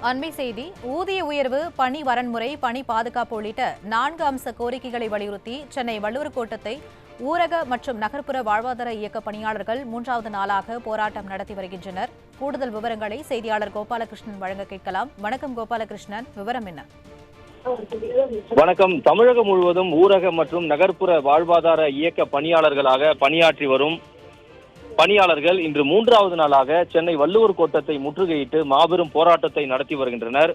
அண்மை செய்தி ஊதிய உயர்வு, பணி வரன்முறை, பணி பாதுகாப்பு உள்ளிட்ட 4 அம்ச கோரிக்கைகளை வலியுறுத்தி சென்னை வள்ளுவர் கோட்டத்தை ஊரக மற்றும் நகர்ப்புற வாழ்வாதார இயக்க பணியாளர்கள் 3வது நாளாக போராட்டம் நடத்தி வருகின்றனர். கூடுதல் விவரங்களை செய்தியாளர் கோபாலகிருஷ்ணன் வழங்க கேட்கலாம். வணக்கம் கோபாலகிருஷ்ணன், விவரம் என்ன? வணக்கம். தமிழகம் முழுவதும் ஊரக மற்றும் நகர்ப்புற வாழ்வாதார இயக்க பணியாளர்களாக பணியாற்றி வரும் பணியாளர்கள் இன்று 3வது நாளாக சென்னை வள்ளுவர் கோட்டத்தை முற்றுகையிட்டு மாபெரும் போராட்டத்தை நடத்தி வருகின்றனர்.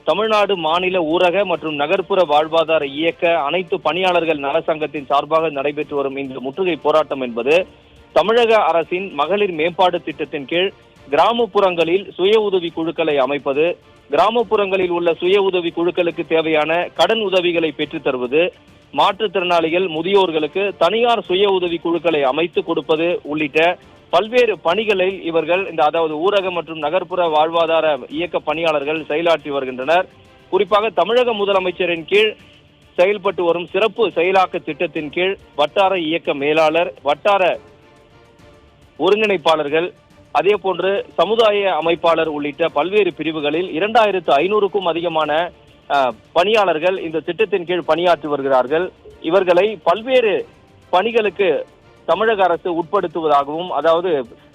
தமிழ்நாடு மாநில ஊரக மற்றும் நகர்ப்புற வாழ்வாதார இயக்க அனைத்து பணியாளர்கள் நல சங்கத்தின் சார்பாக நடைபெற்று வரும் இந்த முற்றுகை போராட்டம் என்பது தமிழக அரசின் மகளிர் மேம்பாடு திட்டத்தின் கீழ் கிராமப்புறங்களில் சுய உதவி குழுக்களை அமைப்பது, கிராமப்புறங்களில் உள்ள சுய உதவி குழுக்களுக்கு தேவையான கடன் உதவிகளை பெற்றுத் தருவது, மாற்றுத்திறனாளிகள் முதியோர்களுக்கு தனியார் சுய உதவி குழுக்களை அமைத்து கொடுப்பது உள்ளிட்ட பல்வேறு பணிகளில் இவர்கள் அதாவது ஊரக மற்றும் நகர்ப்புற வாழ்வாதார இயக்க பணியாளர்கள் செயலாற்றி வருகின்றனர். குறிப்பாக தமிழக முதலமைச்சரின் கீழ் செயல்பட்டு வரும் சிறப்பு செயலாக்க திட்டத்தின் கீழ் வட்டார இயக்க மேலாளர், வட்டார ஒருங்கிணைப்பாளர்கள், அதே போன்று சமுதாய அமைப்பாளர் உள்ளிட்ட பல்வேறு பிரிவுகளில் 2500க்கும் அதிகமான பணியாளர்கள் இந்த திட்டத்தின் கீழ் பணியாற்றி வருகிறார்கள். இவர்களை பல்வேறு பணிகளுக்கு தமிழக அரசு உட்படுத்துவதாகவும், அதாவது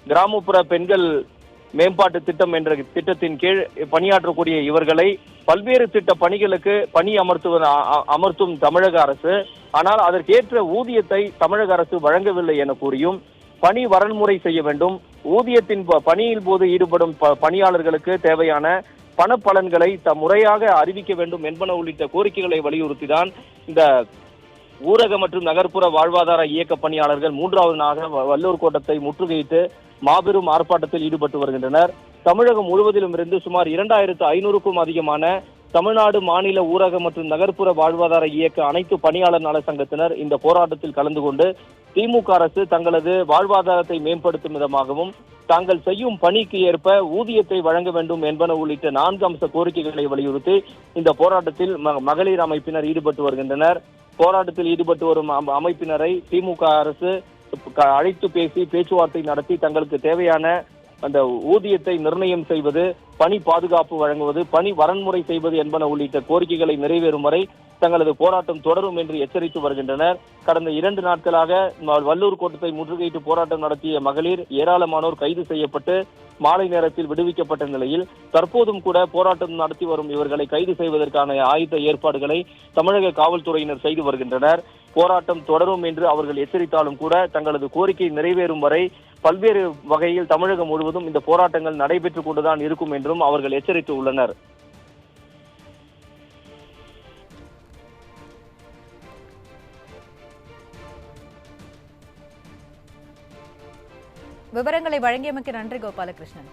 கிராமப்புற பெண்கள் மேம்பாட்டு திட்டம் என்ற திட்டத்தின் கீழ் பணியாற்றக்கூடிய இவர்களை பல்வேறு திட்ட பணிகளுக்கு அமர்த்தும் தமிழக அரசு, ஆனால் அதற்கேற்ற ஊதியத்தை தமிழக அரசு வழங்கவில்லை என கூறியும் பணி வரன்முறை செய்ய வேண்டும், ஊதியத்தின் பணியின் போது ஈடுபடும் பணியாளர்களுக்கு தேவையான பண பலன்களை முறையாக அறிவிக்க வேண்டும் என்பன உள்ளிட்ட கோரிக்கைகளை வலியுறுத்திதான் இந்த ஊரக மற்றும் நகர்ப்புற வாழ்வாதார இயக்க பணியாளர்கள் 3வது நாளாக வள்ளுவர் கோட்டத்தை முற்றுகையிட்டு மாபெரும் ஆர்ப்பாட்டத்தில் ஈடுபட்டு வருகின்றனர். தமிழகம் முழுவதிலும் இருந்து சுமார் 2500க்கும் அதிகமான தமிழ்நாடு மாநில ஊரக மற்றும் நகர்ப்புற வாழ்வாதார இயக்க அனைத்து பணியாளர் நல சங்கத்தினர் இந்த போராட்டத்தில் கலந்து கொண்டு திமுக அரசு தங்களது வாழ்வாதாரத்தை மேம்படுத்தும் விதமாகவும் தாங்கள் செய்யும் பணிக்கு ஏற்ப ஊதியத்தை வழங்க வேண்டும் என்பன உள்ளிட்ட 4 அம்ச கோரிக்கைகளை வலியுறுத்தி இந்த போராட்டத்தில் மகளிர் அமைப்பினர் ஈடுபட்டு வருகின்றனர். போராட்டத்தில் ஈடுபட்டு வரும் அமைப்பினரை திமுக அரசு அழைத்து பேசி பேச்சுவார்த்தை நடத்தி தங்களுக்கு தேவையான அந்த ஊதியத்தை நிர்ணயம் செய்வது, பணி பாதுகாப்பு வழங்குவது, பணி வரன்முறை செய்வது என்பன உள்ளிட்ட கோரிக்கைகளை நிறைவேறும் வரை தங்களது போராட்டம் தொடரும் என்று எச்சரித்து வருகின்றனர். கடந்த 2 நாட்களாக வள்ளுவர் கோட்டத்தை முற்றுகையிட்டு போராட்டம் நடத்திய மகளிர் ஏராளமானோர் கைது செய்யப்பட்டு மாலை நேரத்தில் விடுவிக்கப்பட்ட நிலையில் தற்போதும் கூட போராட்டம் நடத்தி வரும் இவர்களை கைது செய்வதற்கான ஆயுத ஏற்பாடுகளை தமிழக காவல்துறையினர் செய்து வருகின்றனர். போராட்டம் தொடரும் என்று அவர்கள் எச்சரித்தாலும் கூட தங்களது கோரிக்கை நிறைவேறும் வரை பல்வேறு வகையில் தமிழகம் முழுவதும் இந்த போராட்டங்கள் நடைபெற்றுக் கொண்டுதான் இருக்கும் என்றும் அவர்கள் எச்சரித்து உள்ளனர். விவரங்களை வழங்கியமைக்கு நன்றி கோபாலகிருஷ்ணன்.